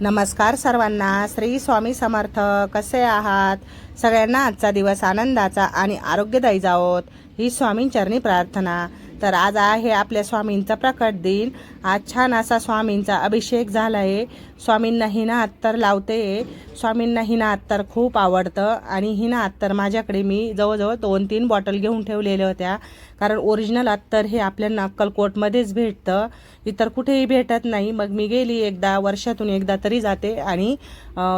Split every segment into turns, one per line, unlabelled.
नमस्कार सर्वांना, श्री स्वामी समर्थ. कसे आहात? सगळ्यांना आजचा दिवस आनंदाचा आणि आरोग्यदायी जावोत ही स्वामींचरणी प्रार्थना. तर आज आहे आपल्या स्वामींचा प्रकट दिन. आज छान असा स्वामींचा अभिषेक झाला आहे. स्वामींना हिना अत्तर लावते. स्वामींना हिना अत्तर खूप आवडतं आणि हिना अत्तर माझ्याकडे मी जवळजवळ 2-3 बॉटल घेऊन ठेवलेल्या होत्या, कारण ओरिजिनल अत्तर हे आपल्याला अक्कलकोटमध्येच भेटतं, इतर कुठेही भेटत नाही. मग मी गेली एकदा, वर्षातून एकदा तरी जाते आणि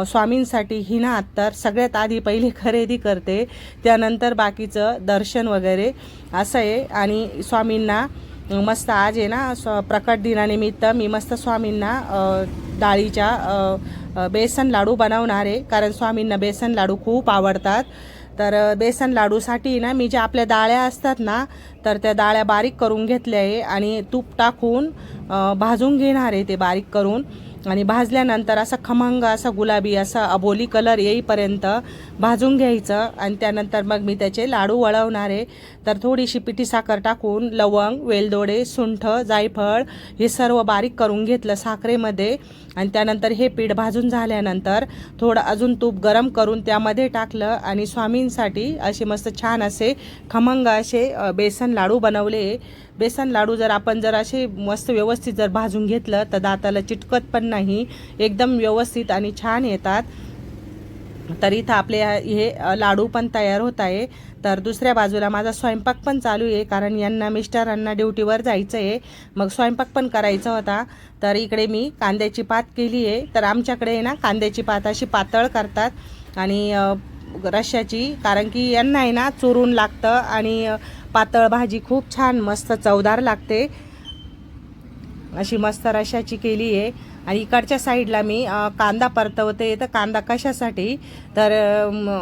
स्वामींसाठी हिना अत्तर सगळ्यात आधी पहिले खरेदी करते, त्यानंतर बाकीचं दर्शन वगैरे असं आहे. आणि स्वामींना मस्त आज आहे ना प्रकट दिनानिमित्त मी मस्त स्वामींना डाळीच्या बेसन लाडू बनवणार आहे, कारण स्वामींना बेसन लाडू खूप आवडतात. तर बेसन लाडूसाठी ना मी ज्या आपल्या डाळ्या असतात ना, तर त्या डाळ्या बारीक करून घेतल्या आहे आणि तूप टाकून भाजून घेणार आहे ते बारीक करून. आणि भाजल्यानंतर असं खमंग असा गुलाबी असा अबोली कलर येईपर्यंत भाजून घ्यायचं आणि त्यानंतर मग मी त्याचे लाडू वळवणार आहे. तर थोडीशी पिठी साखर टाकून लवंग, वेलदोडे, सुंठ, जायफळ हे सर्व बारीक करून घेतलं साखरेमध्ये. आणि त्यानंतर हे पीठ भाजून झाल्यानंतर थोडं अजून तूप गरम करून त्यामध्ये टाकलं आणि स्वामींसाठी असे मस्त छान असे खमंग असे बेसन लाडू बनवले. बेसन लाडू जर आपण जर असे मस्त व्यवस्थित जर भाजून घेतलं तर दाताला चिटकत पण नाही, एकदम व्यवस्थित आणि छान येतात. तर इथं आपले हे लाडू पण तयार होत आहे. तर दुसऱ्या बाजूला माझा स्वयंपाक पण चालू आहे, कारण यांना मिस्टरांना ड्युटीवर जायचं आहे, मग स्वयंपाक पण करायचा होता. तर इकडे मी कांद्याची पात केली आहे. तर आमच्याकडे ना कांद्याची पात अशी पातळ करतात आणि रश्श्याची, कारण की यांना आहे ना चुरून लागतं आणि पातळ भाजी खूप छान मस्त चवदार लागते. अशी मस्त रश्श्याची केली आहे. आणि इकडच्या साईडला मी कांदा परतवते. तर कांदा कशासाठी, तर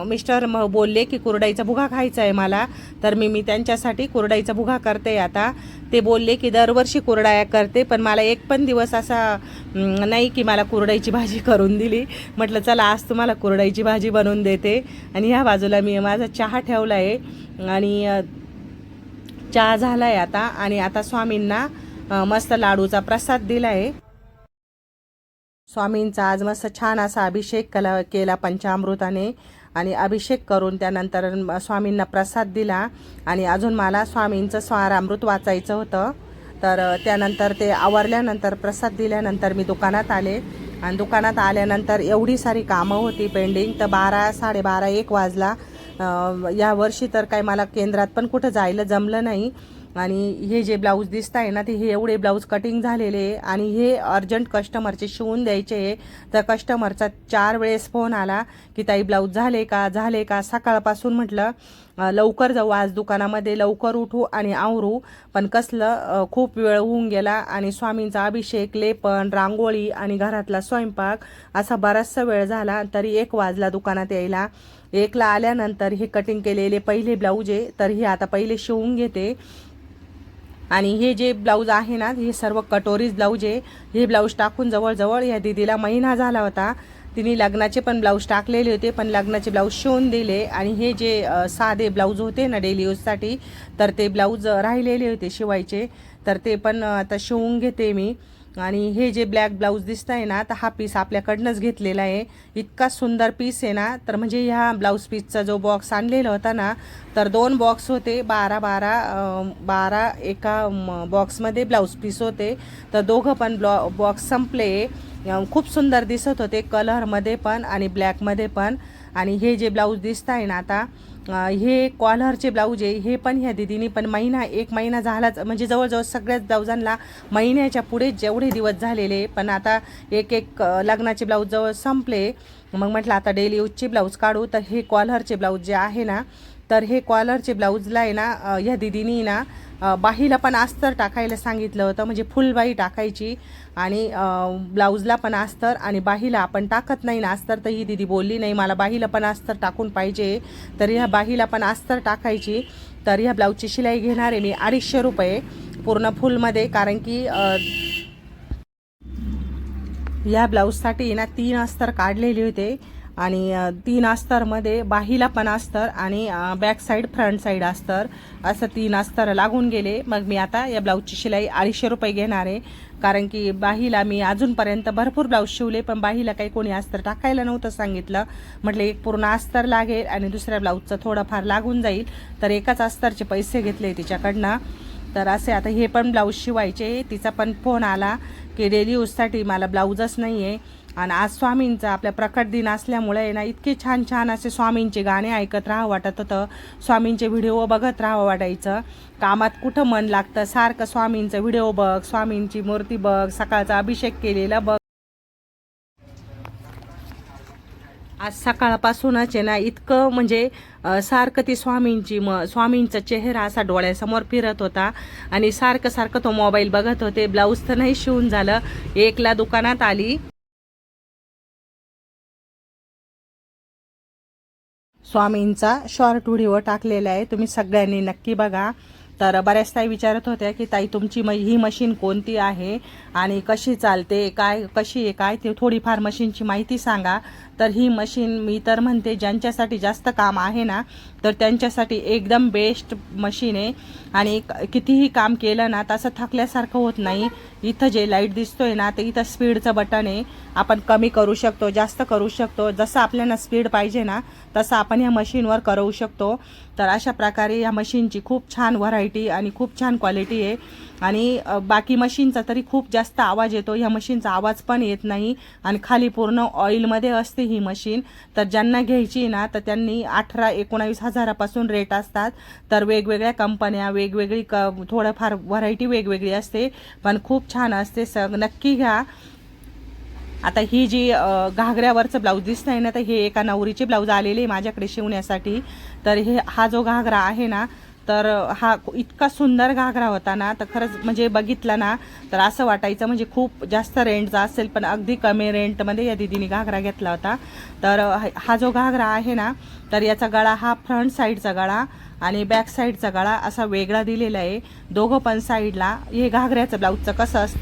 मिस्टर बोलले की कुरडाईचा भुगा खायचा आहे मला, तर मी त्यांच्यासाठी कुरडाईचा भुगा करते. आता ते बोलले की दरवर्षी कुरडाया करते, पण मला एक पण दिवस असा नाही की मला कुरडाईची भाजी करून दिली. म्हटलं चला आज तुम्हाला कुरडाईची भाजी बनवून देते. आणि ह्या बाजूला मी माझा चहा ठेवला आहे आणि चहा झाला आहे आता. आणि आता स्वामींना मस्त लाडूचा प्रसाद दिला आहे. स्वामींचा आज मस्त छान असा अभिषेक केला पंचामृताने आणि अभिषेक करून त्यानंतर स्वामींना प्रसाद दिला. आणि अजून मला स्वामींचं स्वारामृत वाचायचं होतं. तर त्यानंतर ते आवरल्यानंतर प्रसाद दिल्यानंतर मी दुकानात आले. आणि दुकानात आल्यानंतर एवढी सारी कामं होती पेंडिंग, तर 12, 12:30, 1 वाजला. यावर्षी तर काही मला केंद्रात पण कुठं जायला जमलं नाही. आणि हे जे ब्लाऊज दिसत आहे ना, ते हे एवढे ब्लाऊज कटिंग झालेले आणि हे अर्जंट कस्टमरचे शिवून द्यायचे आहे. तर कस्टमरचा 4 वेळेस फोन आला की ताई ब्लाऊज झाले का. सकाळपासून म्हटलं लवकर जाऊ आज दुकानामध्ये, लवकर उठू आणि आवरू, पण कसलं खूप वेळ होऊन गेला. आणि स्वामींचा अभिषेक, लेपन, रांगोळी आणि घरातला स्वयंपाक असा बराचसा वेळ झाला. तरी 1 वाजला दुकानात यायला. 1ला आल्यानंतर हे कटिंग केलेले पहिले ब्लाऊज आहे, तर हे आता पहिले शिवून घेते. आणि हे जे ब्लाऊज आहे ना, हे सर्व कटोरीज ब्लाऊज आहे. हे ब्लाऊज टाकून जवळजवळ या दीदीला महिना झाला होता. तिने लग्नाचे पण ब्लाऊज टाकलेले होते, पण लग्नाचे ब्लाऊज शिवून दिले. आणि हे जे साधे ब्लाऊज होते ना डेली यूजसाठी, तर ते ब्लाऊज राहिलेले होते शिवायचे, तर ते पण आता शिवून घेते मी. आणि हे जे ब्लॅक ब्लाऊज दिसत आहे ना, तर हा पीस आपल्याकडनंच घेतलेला आहे. इतका सुंदर पीस आहे ना, तर म्हणजे ह्या ब्लाऊज पीसचा जो बॉक्स आणलेला होता ना, तर 2 बॉक्स होते, 12 एका बॉक्समध्ये ब्लाऊज पीस होते. तर दोघं पण बॉक्स संपले. खूप सुंदर दिसत होते कलरमध्ये पण आणि ब्लॅकमध्ये पण. आणि हे जे ब्लाऊज दिसत आहे ना आता, हे कॉलरचे ब्लाऊज आहे. हे पण ह्या दिदीनी पण 1 महिना झालाच, म्हणजे जवळजवळ सगळ्याच ब्लाऊजांना महिन्याच्या पुढे जेवढे दिवस झालेले, पण आता एक लग्नाचे ब्लाऊज जवळ संपले. मग म्हटलं आता डेली यूजचे ब्लाऊज काढू. तर हे कॉलरचे ब्लाऊज जे आहे ना, तर हे कॉलरचे ब्लाऊजला आहे ना, ह्या दिदीनी ना बाहीला पण अस्तर टाकायला सांगितलं होतं, म्हणजे फुल बाही टाकायची. आणि ब्लाऊजला पण अस्तर आणि बाहीला आपण टाकत नाही ना अस्तर, तर ही दिदी बोलली नाही मला बाहीला पण अस्तर टाकून पाहिजे, तर ह्या बाहीला पण अस्तर टाकायची. तर ह्या ब्लाऊजची शिलाई घेणार आहे मी 250 रुपये पूर्ण फुलमध्ये, कारण की या ब्लाऊजसाठी ना 3 अस्तर काढलेले होते. आणि 3 अस्तरमध्ये बाहीला पण अस्तर आणि बॅक साईड फ्रंट साईड अस्तर असं 3 अस्तर लागून गेले. मग मी आता या ब्लाऊजची शिलाई 250 रुपये घेणार आहे, कारण की बाहीला मी अजूनपर्यंत भरपूर ब्लाऊज शिवले, पण बाहीला काही कोणी अस्तर टाकायला नव्हतं सांगितलं. म्हटलं एक पूर्ण अस्तर लागेल आणि दुसऱ्या ब्लाऊजचं थोडंफार लागून जाईल, तर एकाच अस्तरचे पैसे घेतले तिच्याकडनं. तर असे आता हे पण ब्लाऊज शिवायचे. तिचा पण फोन आला की डेली यूजसाठी मला ब्लाऊजच नाही आहे, आणि आज स्वामींचा आपल्या प्रकट दिन असल्यामुळे ना इतके छान छान असे स्वामींचे गाणे ऐकत राहावं वाटत होतं, स्वामींचे व्हिडिओ बघत राहावं वाटायचं. कामात कुठं मन लागतं, सारखं स्वामींचा व्हिडिओ बघ, स्वामींची मूर्ती बघ, सकाळचा अभिषेक केलेला बघ. आज सकाळपासूनच आहे ना इतकं म्हणजे सारखं ती स्वामींचा चेहरा असा डोळ्यासमोर फिरत होता, आणि सारखं सारखं तो मोबाईल बघत होते. ब्लाऊज तर नाही शिवून झालं. 1ला दुकानात आली, स्वामींचा शॉर्ट व्हिडिओ टाकलेला आहे, तुम्ही सगळ्यांनी नक्की बघा. तर बऱ्याच ताई विचारत होत्या की ताई तुमची ही मशीन कोणती आहे आणि कशी चालते, काय कशी आहे काय, ते थोडीफार मशीनची माहिती सांगा. तर ही मशीन मी तर म्हणते ज्यांच्यासाठी जास्त काम आहे ना, तर त्यांच्यासाठी एकदम बेस्ट मशीन आहे. आणि कितीही काम केलं ना तसं थकल्यासारखं होत नाही. इथं जे लाईट दिसतोय ना, ते इथं स्पीडचं बटन आहे. आपण कमी करू शकतो, जास्त करू शकतो, जसं आपल्याला स्पीड पाहिजे ना तसं आपण ह्या मशीनवर करू शकतो. तर अशा प्रकारे या मशीनची खूप छान व्हरायटी आणि खूप छान क्वालिटी आहे. आणि बाकी मशीनचा तरी खूप जास्त आवाज येतो, ह्या मशीनचा आवाज पण येत नाही. आणि खाली पूर्ण ऑइलमध्ये असते ही मशीन. तर ज्यांना घ्यायची ना तर त्यांनी 18-19 हजारापासून रेट असतात. तर वेगवेगळ्या कंपन्या वेगवेगळी थोडंफार व्हरायटी वेगवेगळी असते, पण खूप छान असते. नक्की घ्या. आता ही जी घागऱ्यावरचं ब्लाऊज दिसतंय ना, तर हे एका नवरीचे ब्लाऊज आलेले आहे माझ्याकडे शिवण्यासाठी. तर हा जो घागरा आहे ना, तर हा इतका सुंदर घागरा होता ना, तर खरंच म्हणजे बघितला ना तर असं वाटायचं म्हणजे खूप जास्त रेंटचा असेल, पण अगदी कमी रेंटमध्ये या दीदीने घागरा घेतला होता. तर हा जो घागरा आहे ना, तर याचा गळा हा फ्रंट साईडचा गळा आणि बॅक साईडचा गळा असा वेगळा दिलेला आहे. दोघं पण साईडला हे घागऱ्याचं ब्लाऊजचं कसं असतं,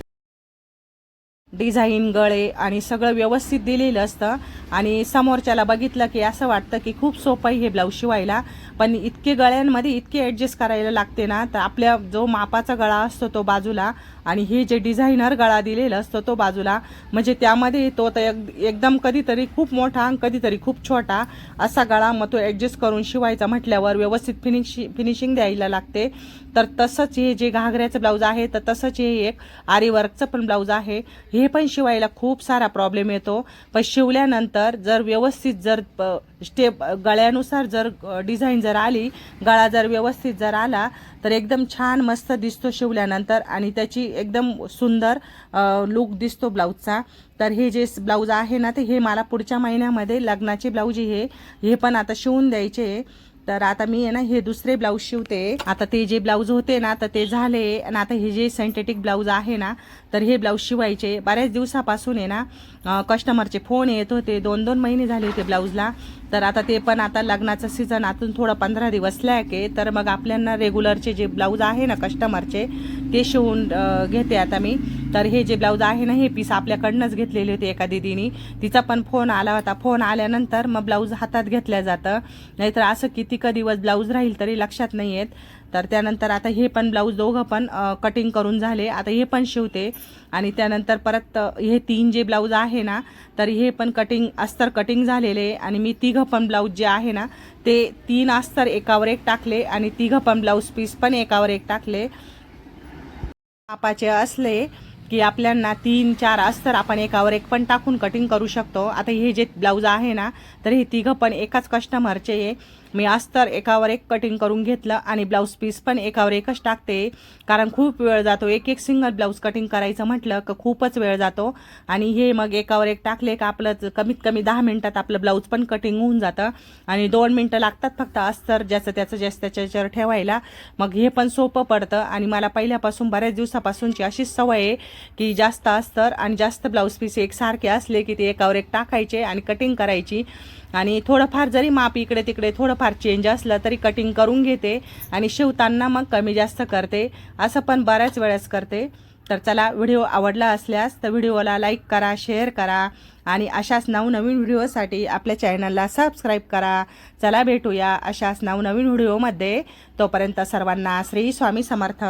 डिझाईन गळे आणि सगळं व्यवस्थित दिलेलं असतं. आणि समोरच्याला बघितलं की असं वाटतं की खूप सोपं आहे हे ब्लाऊज शिवायला, पण इतके गळ्यांमध्ये इतके ॲडजस्ट करायला लागते ना. तर आपल्या जो मापाचा गळा असतो तो बाजूला, आणि हे जे डिझायनर गळा दिलेला असतो तो बाजूला, म्हणजे त्यामध्ये तो तर एकदम कधीतरी खूप मोठा कधीतरी खूप छोटा असा गळा, मग तो ॲडजस्ट करून शिवायचा म्हटल्यावर व्यवस्थित फिनिशिंग द्यायला लागते. तर तसंच हे जे घागऱ्याचं ब्लाऊज आहे, तर तसंच हे एक आरी वर्कचं पण ब्लाऊज आहे. हे पण शिवायला खूप सारा प्रॉब्लेम येतो, पण शिवल्यानंतर जर व्यवस्थित जर स्टेप गळ्यानुसार जर डिझाईन जर आली, गळा जर व्यवस्थित जर आला, तर एकदम छान मस्त दिसतो शिवल्यानंतर, आणि त्याची एकदम सुंदर लुक दिसतो ब्लाऊजचा. तर हे जे ब्लाऊज आहे ना, ते हे मला पुढच्या महिन्यामध्ये लग्नाचे ब्लाऊज हे पण आता शिवून द्यायचे. तर आता मी आहे ना हे दुसरे ब्लाऊज शिवते. आता ते जे ब्लाऊज होते ना तर ते झाले, आणि आता हे जे सिंथेटिक ब्लाऊज आहे ना, तर हे ब्लाऊज शिवायचे. बऱ्याच दिवसापासून आहे ना कस्टमरचे फोन येत होते, 2-2 महिने झाले होते ब्लाऊजला. तर आता ते पण आता लग्नाचं सीझन आतून थोडं 15 दिवस लॅक आहे, तर मग आपल्याला रेग्युलरचे जे ब्लाऊज आहे ना कस्टमरचे, ते शिवून घेते आता मी. तर हे जे ब्लाऊज आहे ना, हे पीस आपल्याकडनंच घेतलेले होते एका दीदीनी, तिचा पण फोन आला होता. फोन आल्यानंतर मग ब्लाऊज हातात घेतल्या जातं, नाहीतर असं किती दिवस ब्लाऊज राहील तरी लक्षात नाही येत. तर त्यानंतर आता हे पण ब्लाऊज दोघं पण कटिंग करून झाले, आता हे पण शिवते. आणि त्यानंतर परत हे 3 जे ब्लाऊज आहे ना, तर हे पण अस्तर कटिंग झालेले, आणि मी तिघं पण ब्लाऊज जे आहे ना, ते 3 अस्तर एकावर एक टाकले, आणि तिघं पण ब्लाऊज पीस पण एकावर एक टाकले. मापाचे असले की आपल्याला 3-4 अस्तर आपण एकावर एक पण टाकून कटिंग करू शकतो. आता हे जे ब्लाऊज आहे ना, तर हे तिघं पण एकाच कस्टमरचे आहे. मी अस्तर एकावर एक कटिंग करून घेतलं, आणि ब्लाऊज पीस पण एकावर एकच टाकते, कारण खूप वेळ जातो. एक सिंगल ब्लाऊज कटिंग करायचं म्हटलं की खूपच वेळ जातो. आणि हे मग एकावर एक टाकले का आपलं कमीत कमी 10 मिनिटात आपलं ब्लाऊज पण कटिंग होऊन जातं, आणि 2 मिनिटं लागतात फक्त अस्तर ज्याचं त्याच्यावर ठेवायला. मग हे पण सोपं पडतं. आणि मला पहिल्यापासून बऱ्याच दिवसापासूनची अशीच सवय आहे की जास्त अस्तर आणि जास्त ब्लाऊज पीस एकसारखे असले की ते एकावर एक टाकायचे आणि कटिंग करायची. आणि थोडंफार जरी माप इकडे तिकडे थोडंफार चेंज असलं तरी कटिंग करून घेते, आणि शिवताना मग कमी जास्त करते, असं पण बऱ्याच वेळेस करते. तर चला, व्हिडिओ आवडला असल्यास तर व्हिडिओला लाईक करा, शेअर करा, आणि अशाच नवनवीन व्हिडिओसाठी आपल्या चॅनलला सबस्क्राईब करा. चला, भेटूया अशाच नवनवीन व्हिडिओमध्ये. तोपर्यंत सर्वांना श्री स्वामी समर्थ.